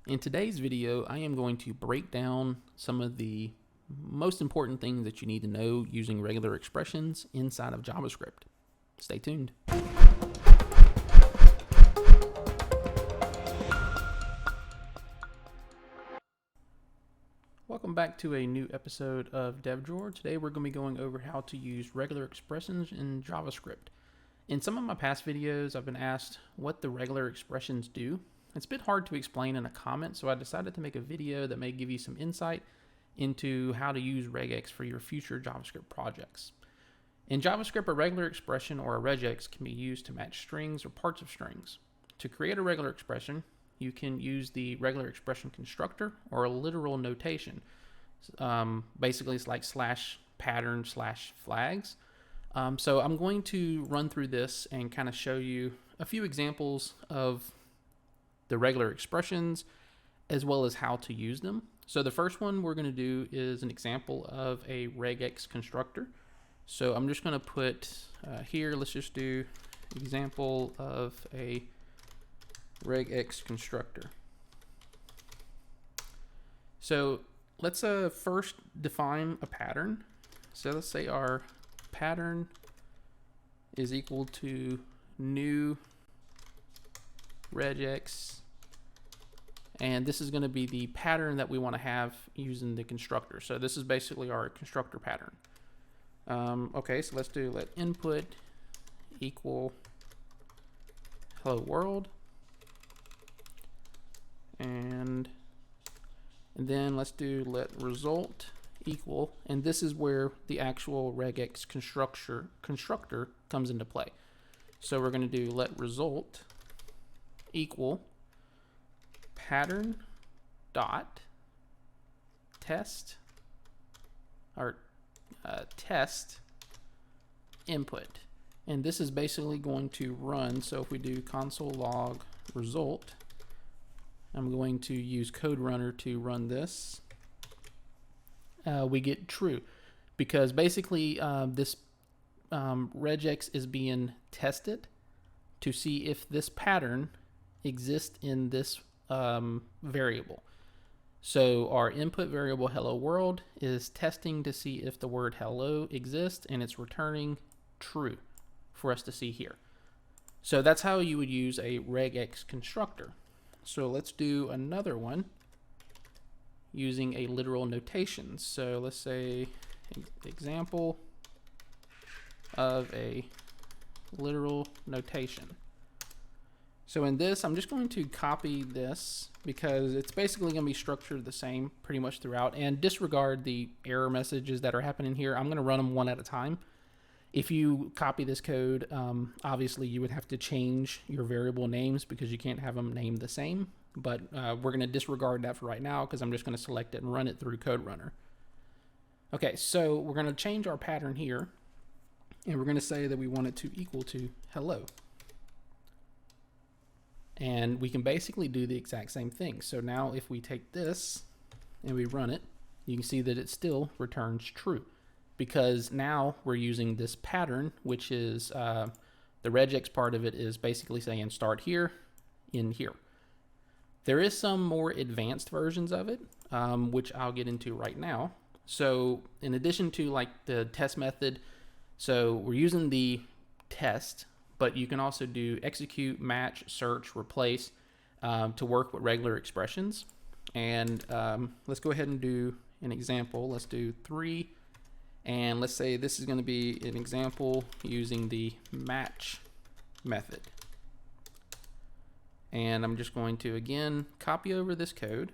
In today's video, I am going to break down some of the most important things that you need to know using regular expressions inside of JavaScript. Stay tuned. Welcome back to a new episode of DevDrawer. Today we're going to be going over how to use regular expressions in JavaScript. In some of my past videos, I've been asked what the regular expressions do. It's a bit hard to explain in a comment, so I decided to make a video that may give you some insight into how to use regex for your future JavaScript projects. In JavaScript, a regular expression or a regex can be used to match strings or parts of strings. To create a regular expression, you can use the regular expression constructor or a literal notation. Basically, it's like /pattern/flags. So I'm going to run through this and kind of show you a few examples of the regular expressions as well as how to use them. So the first one we're going to do is an example of a regex constructor. So I'm just going to put here, let's just do example of a regex constructor. So let's first define a pattern. So let's say our pattern is equal to new regex, and this is going to be the pattern that we want to have using the constructor. So this is basically our constructor pattern. Okay, so let's do let input equal hello world, and then let's do let result equal, and this is where the actual regex constructor comes into play. So we're going to do let result equal pattern dot test or test input, and this is basically going to run. So if we do console log result, I'm going to use code runner to run this. We get true because basically this regex is being tested to see if this pattern exists in this variable. So our input variable hello world is testing to see if the word hello exists, and it's returning true for us to see here. So that's how you would use a regex constructor. So let's do another one using a literal notation. So let's say example of a literal notation. So in this, I'm just going to copy this because it's basically going to be structured the same pretty much throughout, and disregard the error messages that are happening here. I'm going to run them one at a time. If you copy this code, obviously you would have to change your variable names because you can't have them named the same, but we're going to disregard that for right now because I'm just going to select it and run it through code runner. Okay, so we're going to change our pattern here, and we're going to say that we want it to equal to hello. And we can basically do the exact same thing. So now if we take this and we run it, you can see that it still returns true because now we're using this pattern, which is the regex part of it is basically saying start here, in here. There is some more advanced versions of it, which I'll get into right now. So in addition to like the test method, so we're using the test, but you can also do execute, match, search, replace to work with regular expressions. And let's go ahead and do an example. Let's do 3, and let's say this is going to be an example using the match method. And I'm just going to again copy over this code,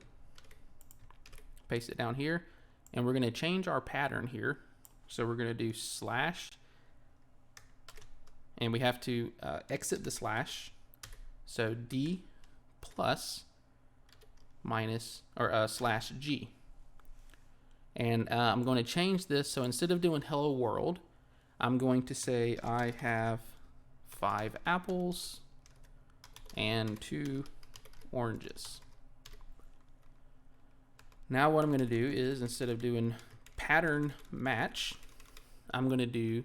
paste it down here, and we're going to change our pattern here. So we're going to do slash, and we have to exit the slash. So D plus minus or slash G. And I'm going to change this. So instead of doing hello world, I'm going to say I have 5 apples and 2 oranges. Now what I'm going to do is, instead of doing pattern match, I'm going to do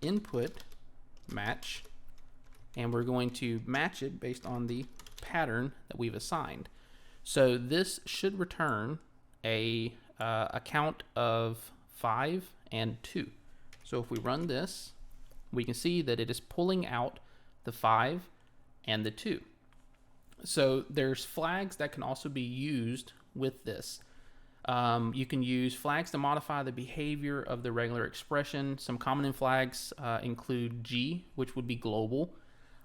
input match, and we're going to match it based on the pattern that we've assigned. So this should return a count of 5 and 2. So if we run this, we can see that it is pulling out the 5 and the 2. So there's flags that can also be used with this. You can use flags to modify the behavior of the regular expression. Some common flags include G, which would be global,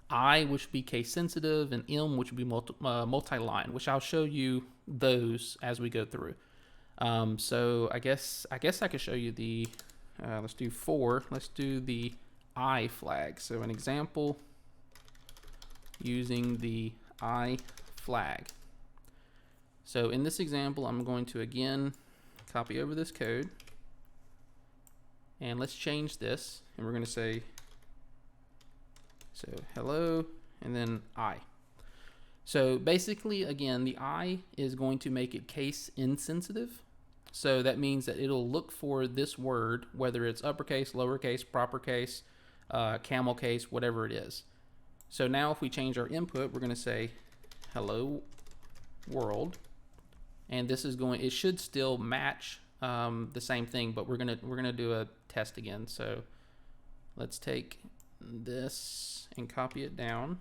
I, which would be case sensitive, and M, which would be multi-line, which I'll show you those as we go through. So I guess I could show you the, let's do 4. Let's do the I flag. So an example using the I flag. So in this example, I'm going to again copy over this code, and let's change this, and we're going to say, so hello, and then I. So basically, again, the I is going to make it case insensitive. So that means that it'll look for this word, whether it's uppercase, lowercase, proper case, camel case, whatever it is. So now if we change our input, we're going to say hello world, and this is going, it should still match the same thing, but we're gonna do a test again. So let's take this and copy it down.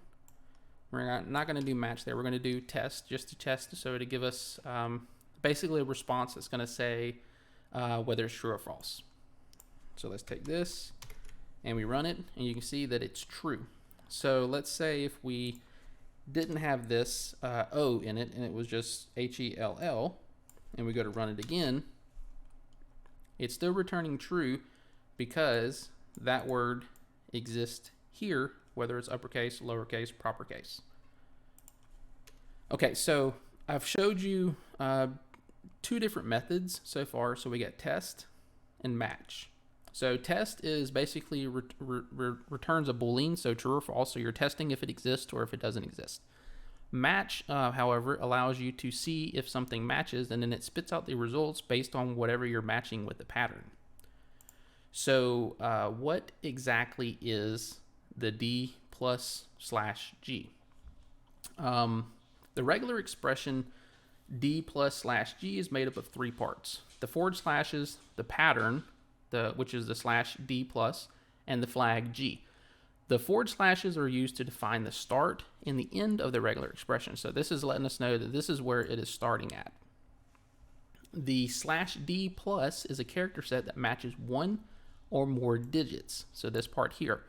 We're not going to do match there. We're going to do test, just to test, so to give us basically a response that's going to say whether it's true or false. So let's take this and we run it, and you can see that it's true. So let's say if we didn't have this O in it and it was just HELL, and we go to run it again, it's still returning true because that word exists here, whether it's uppercase, lowercase, proper case. Okay, so I've showed you 2 different methods so far. So we got test and match. So test is basically returns a Boolean, so true or false. So you're testing if it exists or if it doesn't exist. Match, however, allows you to see if something matches, and then it spits out the results based on whatever you're matching with the pattern. So what exactly is the D plus / G? The regular expression D plus / G is made up of 3 parts: the forward slashes, the pattern, which is the /D plus, and the flag G. The forward slashes are used to define the start and the end of the regular expression. So this is letting us know that this is where it is starting at. The /D plus is a character set that matches 1 or more digits. So this part here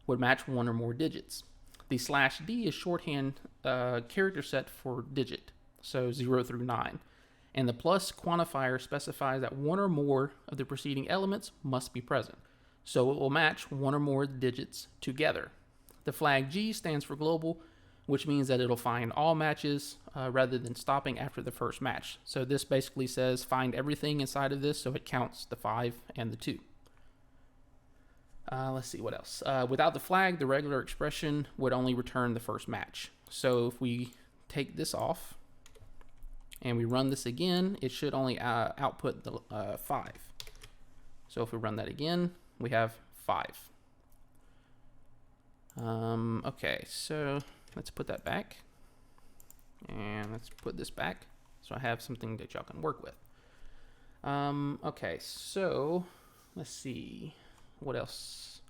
would match 1 or more digits. The /D is shorthand character set for digit, so 0 through 9. And the plus quantifier specifies that 1 or more of the preceding elements must be present. So it will match 1 or more digits together. The flag G stands for global, which means that it'll find all matches rather than stopping after the first match. So this basically says find everything inside of this, so it counts the 5 and the 2. Let's see what else. Without the flag, the regular expression would only return the first match. So if we take this off and we run this again, it should only output the 5. So if we run that again, we have 5. Okay, so let's put that back, and let's put this back so I have something that y'all can work with. Okay, so let's see what else.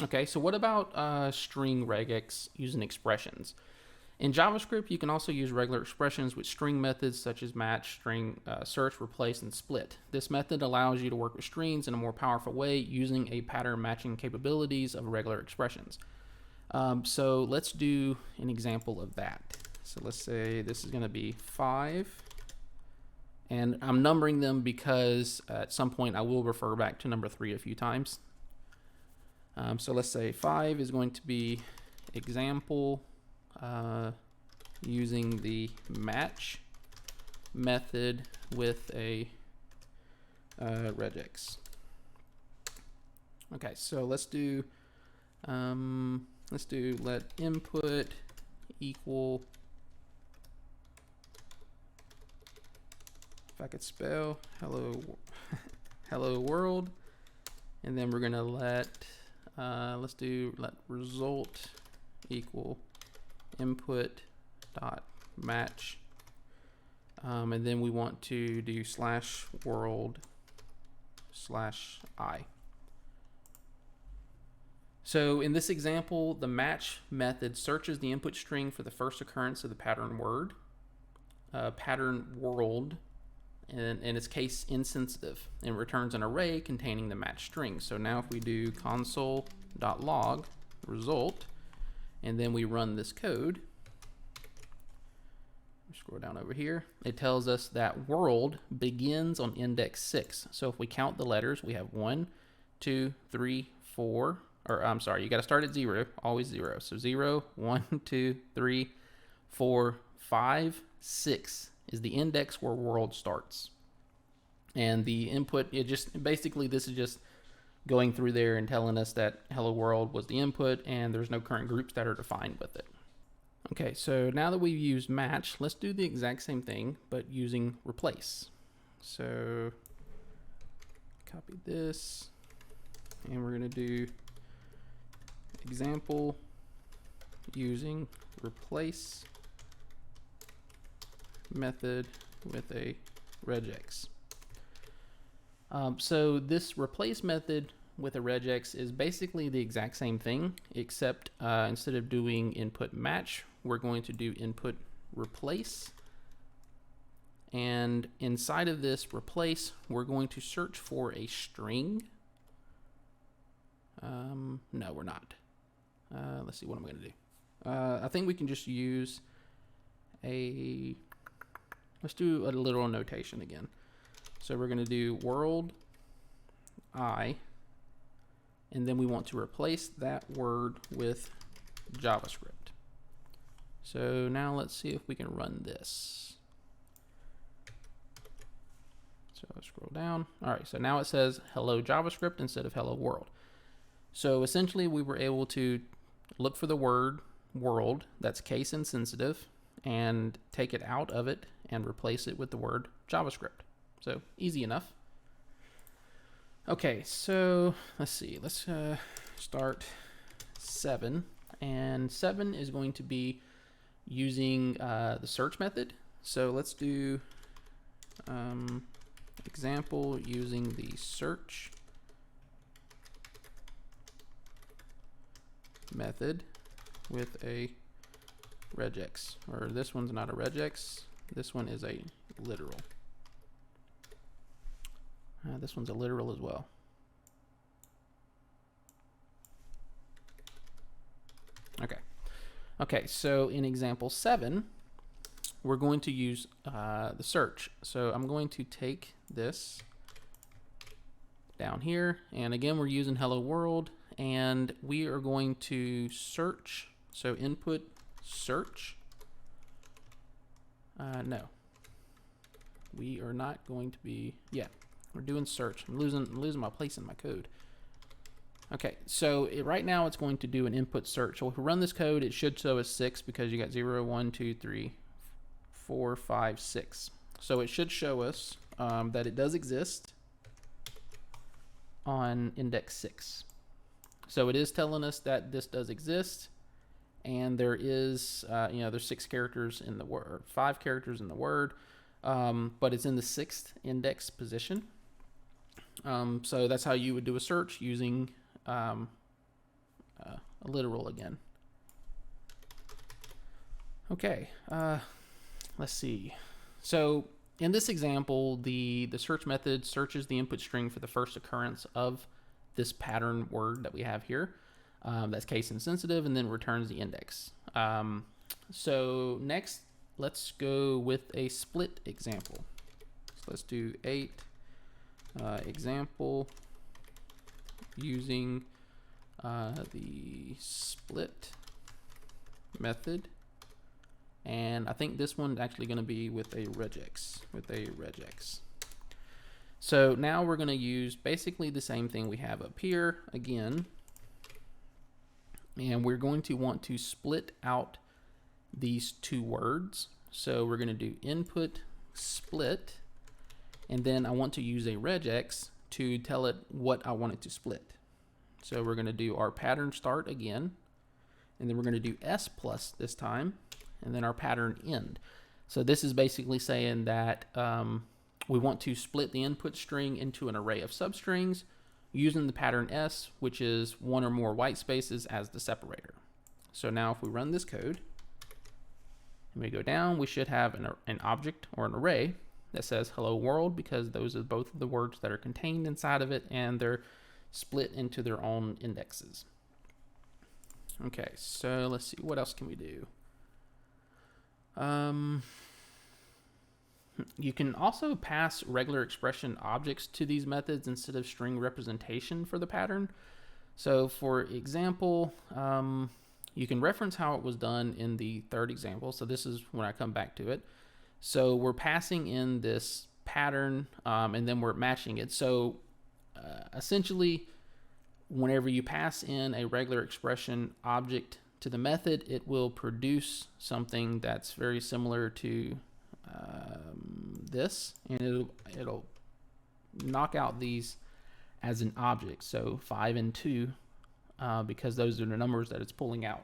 Okay, so what about string regex using expressions? In JavaScript, you can also use regular expressions with string methods such as match, string, search, replace, and split. This method allows you to work with strings in a more powerful way using a pattern matching capabilities of regular expressions. So let's do an example of that. So let's say this is going to be 5, and I'm numbering them because at some point I will refer back to number 3 a few times. So let's say 5 is going to be example using the match method with a regex. Okay, so let's do let input equal, if I could spell, hello world, and then we're gonna let let's do let result equal input dot match, and then we want to do /world/I. So in this example, the match method searches the input string for the first occurrence of the pattern word, pattern world, and it's case insensitive, and returns an array containing the match string. So now if we do console.log result, and then we run this code, scroll down over here, it tells us that world begins on index 6. So if we count the letters, we have 1, 2, 3, 4, or I'm sorry, you got to start at 0, always 0. So 0, 1, 2, 3, 4, 5, 6 is the index where world starts. And the input, it just basically, this is just going through there and telling us that hello world was the input and there's no current groups that are defined with it. Okay, so now that we've used match, let's do the exact same thing but using replace. So copy this, and we're going to do example using replace method with a regex. So this replace method with a regex is basically the exact same thing, except instead of doing input match, we're going to do input replace. And inside of this replace, we're going to search for a string. No, we're not. Let's see what I'm going to do. I think we can just use let's do a literal notation again. So we're going to do world I, and then we want to replace that word with JavaScript. So now let's see if we can run this. So scroll down. All right, so now it says hello JavaScript instead of hello world. So essentially we were able to look for the word world that's case insensitive and take it out of it and replace it with the word JavaScript. So easy enough. Okay, so let's see. Let's start 7, and 7 is going to be using the search method. So let's do example using the search method with a regex. Or this one's not a regex. This one is a literal. This one's a literal as well. Okay, so in example 7, we're going to use the search. So I'm going to take this down here, and again we're using hello world, and we are going to search. So input search. No, we are not going to be, we're doing search. I'm losing my place in my code. Okay, so right now it's going to do an input search. So if we run this code, it should show us 6 because you got 0, 1, 2, 3, 4, 5, 6. So it should show us that it does exist on index 6. So it is telling us that this does exist, and there is, there's 6 characters in the word, 5 characters in the word, but it's in the 6th index position. So that's how you would do a search using a literal again. Okay, let's see. So in this example, the search method searches the input string for the first occurrence of this pattern word that we have here. That's case insensitive, and then returns the index. So next, let's go with a split example. So let's do 8 example using the split method, and I think this one's actually going to be with a regex. So now we're going to use basically the same thing we have up here again, and we're going to want to split out these 2 words. So we're going to do input split, and then I want to use a regex to tell it what I want it to split. So we're going to do our pattern start again, and then we're going to do s plus this time, and then our pattern end. So this is basically saying that we want to split the input string into an array of substrings using the pattern S, which is one or more white spaces as the separator. So now if we run this code and we go down, we should have an object or an array that says hello world, because those are both of the words that are contained inside of it, and they're split into their own indexes. Okay, so let's see, what else can we do? You can also pass regular expression objects to these methods instead of string representation for the pattern. So for example, you can reference how it was done in the third example. So this is when I come back to it. So we're passing in this pattern and then we're matching it. So essentially, whenever you pass in a regular expression object to the method, it will produce something that's very similar to this, and it'll knock out these as an object. So 5 and 2, because those are the numbers that it's pulling out.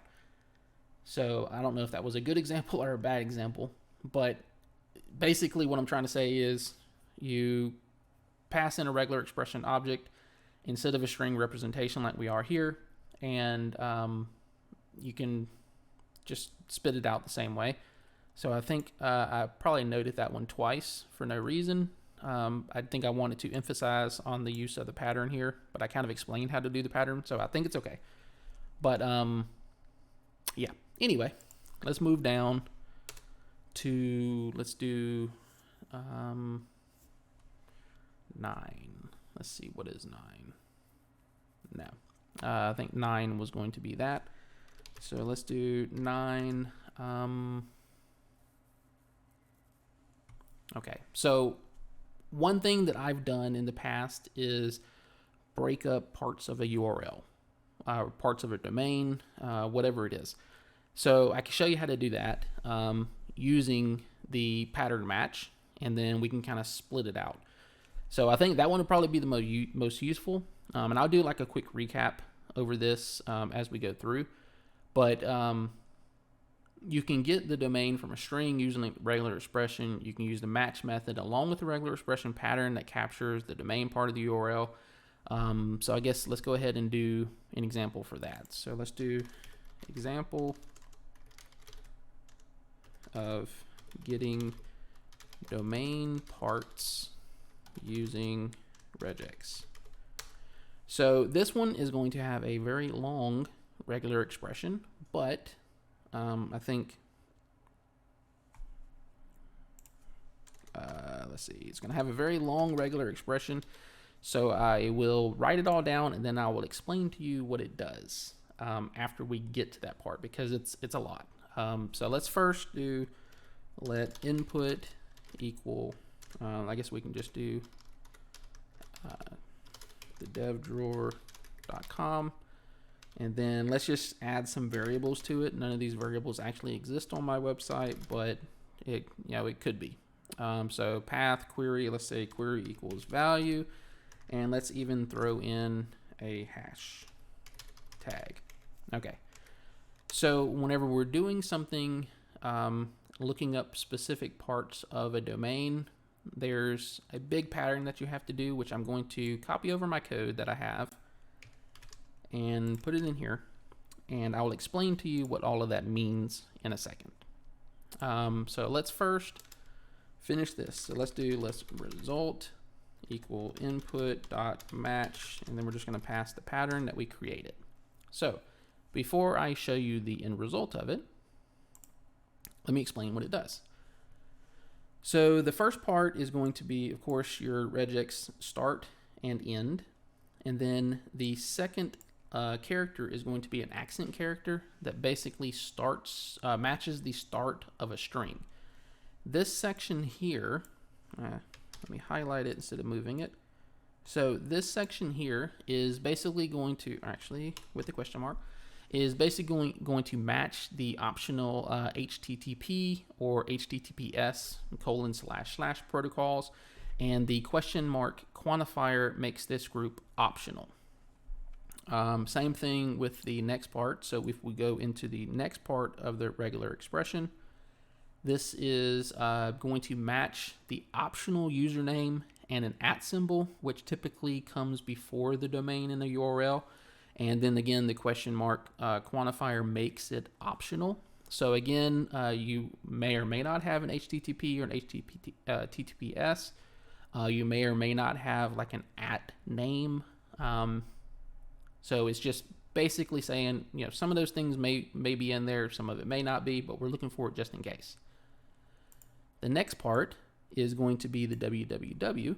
So I don't know if that was a good example or a bad example, but basically what I'm trying to say is you pass in a regular expression object instead of a string representation like we are here, and you can just spit it out the same way. So I think I probably noted that one twice for no reason. I think I wanted to emphasize on the use of the pattern here, but I kind of explained how to do the pattern, so I think it's okay. But yeah, anyway, let's move down to, let's do 9. Let's see, what is 9? No, I think 9 was going to be that. So let's do 9. Okay, so one thing that I've done in the past is break up parts of a URL, parts of a domain, whatever it is. So I can show you how to do that using the pattern match, and then we can kind of split it out. So I think that one would probably be the most useful, and I'll do like a quick recap over this as we go through. But you can get the domain from a string using a regular expression. You can use the match method along with the regular expression pattern that captures the domain part of the URL. So I guess let's go ahead and do an example for that. So let's do example of getting domain parts using regex. So this one is going to have a very long regular expression, but I think, let's see, it's going to have a very long regular expression. So I will write it all down, and then I will explain to you what it does after we get to that part, because it's a lot. So let's first do let input equal, I guess we can just do the devdrawer.com. And then let's just add some variables to it. None of these variables actually exist on my website, but it could be. So path query, let's say query equals value, and let's even throw in a hash tag. Okay. So whenever we're doing something, looking up specific parts of a domain, there's a big pattern that you have to do, which I'm going to copy over my code that I have and put it in here, and I will explain to you what all of that means in a second. So let's first finish this. So let's result equal input dot match, and then we're just going to pass the pattern that we created. So before I show you the end result of it, let me explain what it does. So the first part is going to be, of course, your regex start and end, and then the second character is going to be an accent character that basically matches the start of a string. This section here, let me highlight it instead of moving it. So this section here is basically going to, actually with the question mark, is basically going to match the optional HTTP or HTTPS : / protocols, and the question mark quantifier makes this group optional. Same thing with the next part. So if we go into the next part of the regular expression, This is going to match the optional username and an @ symbol, which typically comes before the domain in the URL. And then again, the question mark quantifier makes it optional. So again, you may or may not have an HTTP or an HTTPS. You may or may not have like an @ name. So it's just basically saying, you know, some of those things may be in there, some of it may not be, but we're looking for it just in case. The next part is going to be the www,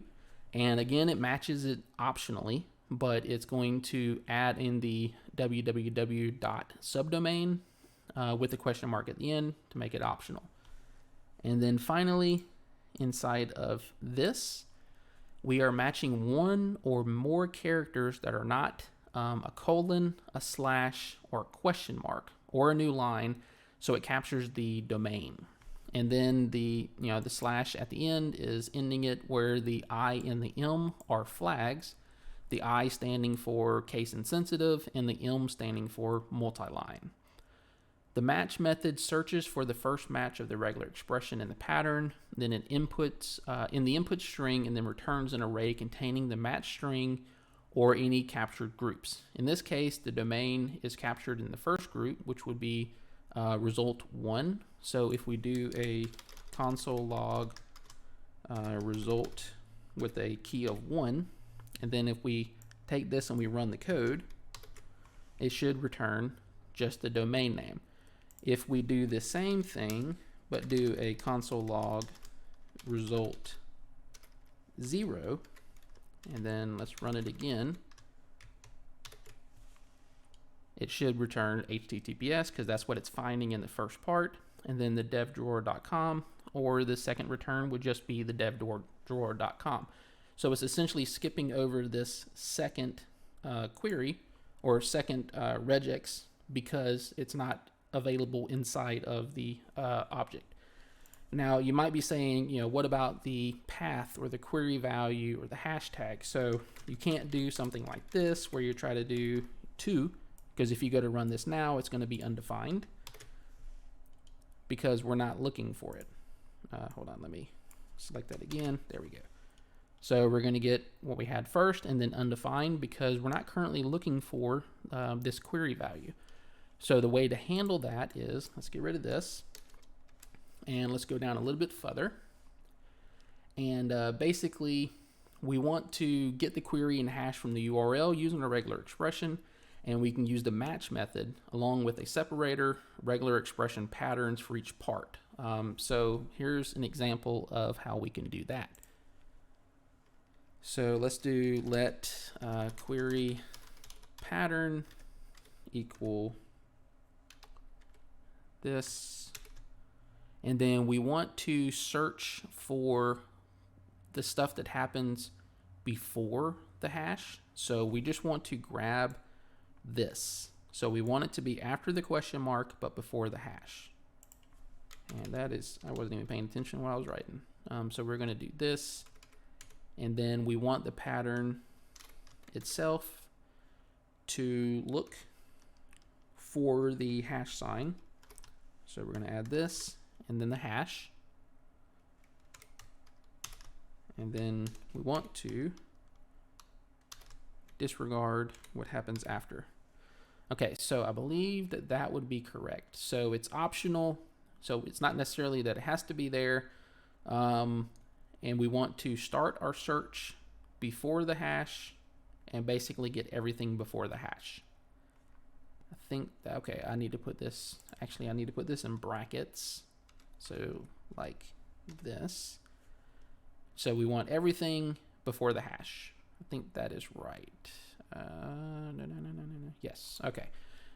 and again, it matches it optionally, but it's going to add in the www.subdomain with a question mark at the end to make it optional. And then finally, inside of this, we are matching one or more characters that are not a colon, a slash, or a question mark, or a new line, so it captures the domain. And then the slash at the end is ending it where the I and the M are flags, the I standing for case insensitive and the M standing for multi-line. The match method searches for the first match of the regular expression in the pattern, then it inputs in the input string and then returns an array containing the match string or any captured groups. In this case, the domain is captured in the first group, which would be result 1. So if we do a console log result with a key of 1, and then if we take this and we run the code, it should return just the domain name. If we do the same thing, but do a console log result 0, and then let's run it again, it should return HTTPS because that's what it's finding in the first part, and then the devdrawer.com, or the second return would just be the devdrawer.com. So it's essentially skipping over this second query or second regex because it's not available inside of the object. Now you might be saying, you know, what about the path or the query value or the hashtag? So you can't do something like this where you try to do 2, because if you go to run this now, it's going to be undefined because we're not looking for it. Hold on, let me select that again. There we go. So we're going to get what we had first and then undefined because we're not currently looking for this query value. So the way to handle that is, let's get rid of this and let's go down a little bit further. And basically, we want to get the query and hash from the URL using a regular expression, and we can use the match method along with a separator, regular expression patterns for each part. So here's an example of how we can do that. So let's do let query pattern equal this, and then we want to search for the stuff that happens before the hash. So we just want to grab this. So we want it to be after the question mark but before the hash. And that is, I wasn't even paying attention while I was writing. So we're going to do this, and then we want the pattern itself to look for the hash sign. So we're going to add this and then the hash, and then we want to disregard what happens after. Okay, so I believe that that would be correct. So it's optional, so it's not necessarily that it has to be there, and we want to start our search before the hash and basically get everything before the hash. I think that, okay, I need to put this, actually I need to put this in brackets, so like this. So we want everything before the hash. I think that is right. No. Yes, okay.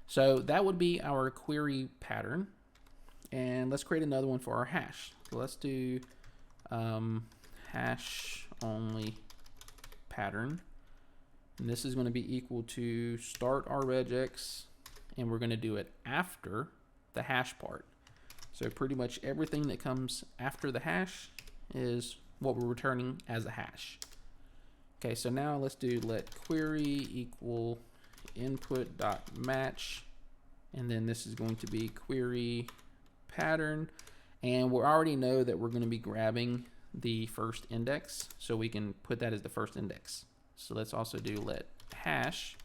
So that would be our query pattern, and let's create another one for our hash. So let's do hash only pattern, and this is going to be equal to start our regex, and we're going to do it after the hash part. So pretty much everything that comes after the hash is what we're returning as a hash. Okay, so now let's do let query equal input dot match, and then this is going to be query pattern, And we already know that we're going to be grabbing the first index, so we can put that as the first index. So let's also do let hash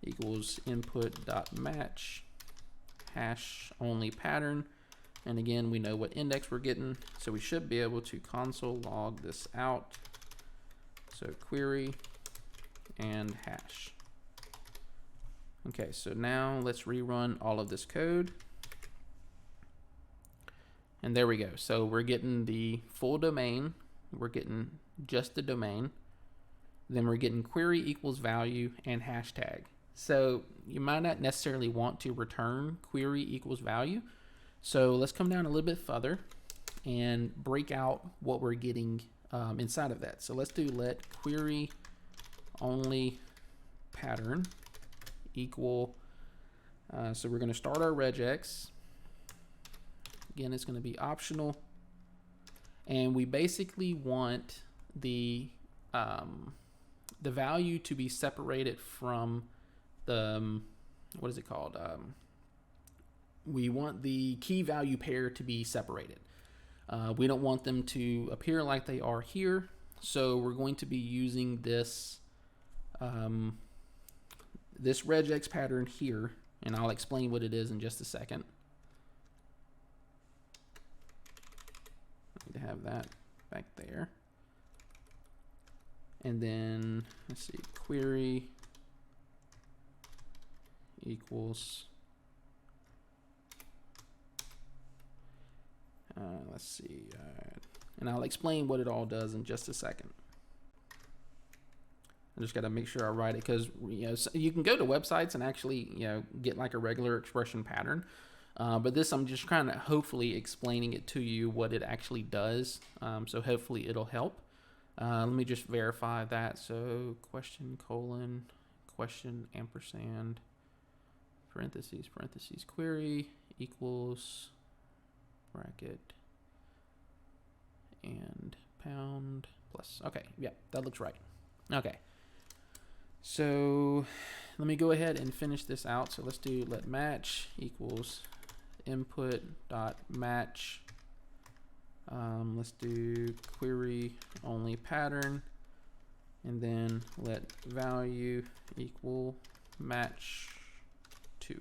equals input.match hash only pattern. And again, we know what index we're getting, so we should be able to console log this out. So query and hash. Okay, so now let's rerun all of this code. And there we go. So we're getting the full domain. We're getting just the domain. Then we're getting query equals value and hashtag. So you might not necessarily want to return query equals value. So let's come down a little bit further and break out what we're getting inside of that. So let's do let query only pattern equal. So we're going to start our regex. Again, it's going to be optional. And we basically want the value to be separated from the, what is it called? We want the key value pair to be separated. We don't want them to appear like they are here. So we're going to be using this, this regex pattern here, and I'll explain what it is in just a second. I need to have that back there. And then let's see, query equals, let's see, and I'll explain what it all does in just a second. I just got to make sure I write it, because so you can go to websites and actually get like a regular expression pattern, but this I'm just kind of hopefully explaining it to you what it actually does. So hopefully it'll help. Let me just verify that. So question colon question ampersand parentheses query equals bracket and pound plus. Okay, yeah, that looks right. Okay, so let me go ahead and finish this out. So let's do let match equals input dot match. Let's do query only pattern, and then let value equal match 2.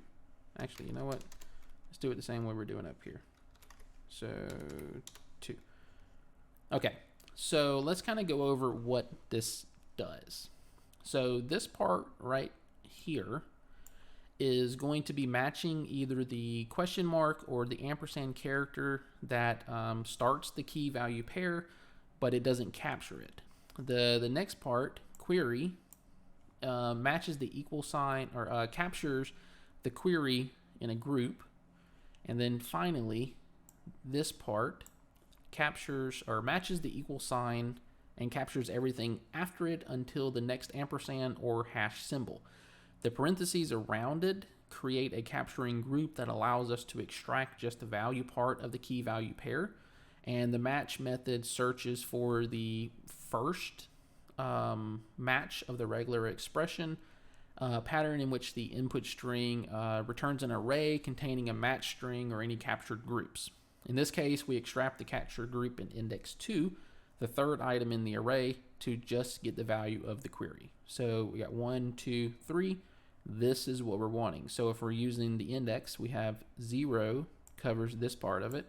Actually, you know what? Let's do it the same way we're doing up here. So 2. Okay, so let's kind of go over what this does. So this part right here is going to be matching either the question mark or the ampersand character that starts the key value pair, but it doesn't capture it. The next part, query, matches the equal sign, or captures the query in a group. And then finally, this part captures or matches the equal sign and captures everything after it until the next ampersand or hash symbol. The parentheses around it create a capturing group that allows us to extract just the value part of the key value pair. And the match method searches for the first match of the regular expression pattern in which the input string returns an array containing a match string or any captured groups. In this case, we extract the captured group in index 2, the third item in the array, to just get the value of the query. So we got 1, 2, 3. This is what we're wanting. So if we're using the index, we have 0 covers this part of it,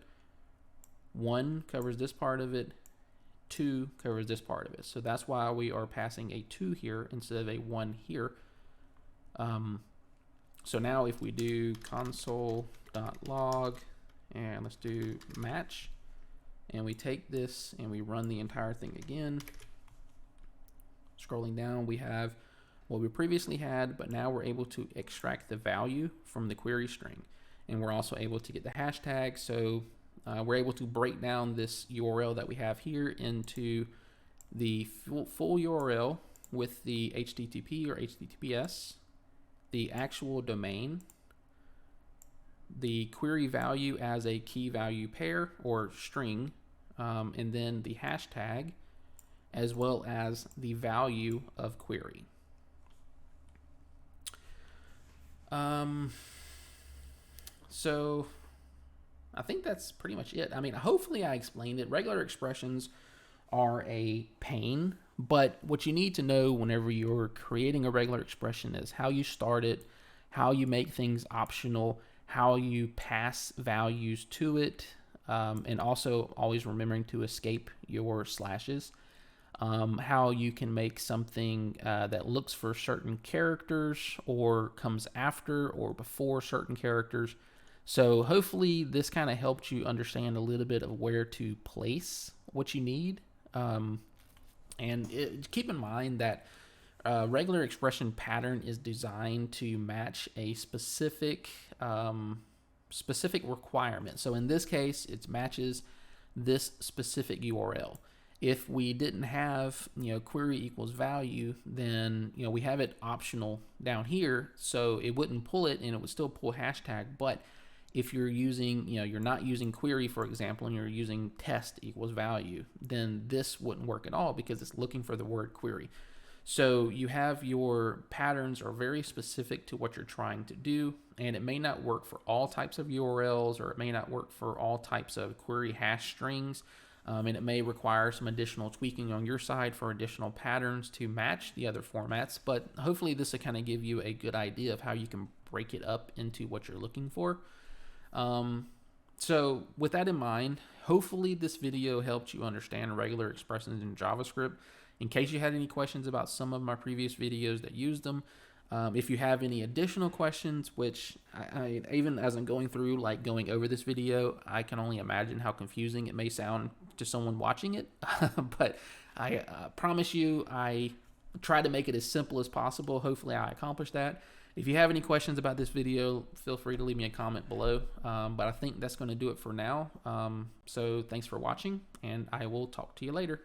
1 covers this part of it, 2 covers this part of it. So that's why we are passing a 2 here instead of a 1 here. So now if we do console.log and let's do match, and we take this and we run the entire thing again, scrolling down, we have what we previously had, but now we're able to extract the value from the query string, and we're also able to get the hashtag. So we're able to break down this URL that we have here into the full URL with the HTTP or HTTPS, the actual domain, the query value as a key value pair or string, and then the hashtag, as well as the value of query. So I think that's pretty much it. I mean, hopefully I explained it. Regular expressions are a pain, but what you need to know whenever you're creating a regular expression is how you start it, how you make things optional, how you pass values to it, and also always remembering to escape your slashes. How you can make something that looks for certain characters or comes after or before certain characters. So hopefully this kind of helped you understand a little bit of where to place what you need. Keep in mind that regular expression pattern is designed to match a specific requirement. So in this case, it matches this specific URL. If we didn't have, query equals value, then, we have it optional down here, so it wouldn't pull it and it would still pull hashtag. But if you're using, you're not using query, for example, and you're using test equals value, then this wouldn't work at all because it's looking for the word query. So you have your patterns are very specific to what you're trying to do, and it may not work for all types of URLs, or it may not work for all types of query hash strings. And it may require some additional tweaking on your side for additional patterns to match the other formats, but hopefully this will kind of give you a good idea of how you can break it up into what you're looking for. So with that in mind, hopefully this video helped you understand regular expressions in JavaScript. In case you had any questions about some of my previous videos that used them, if you have any additional questions, which I even as I'm going through, like going over this video, I can only imagine how confusing it may sound to someone watching it. But I promise you, I try to make it as simple as possible. Hopefully I accomplished that. If you have any questions about this video, feel free to leave me a comment below. But I think that's going to do it for now. So thanks for watching, and I will talk to you later.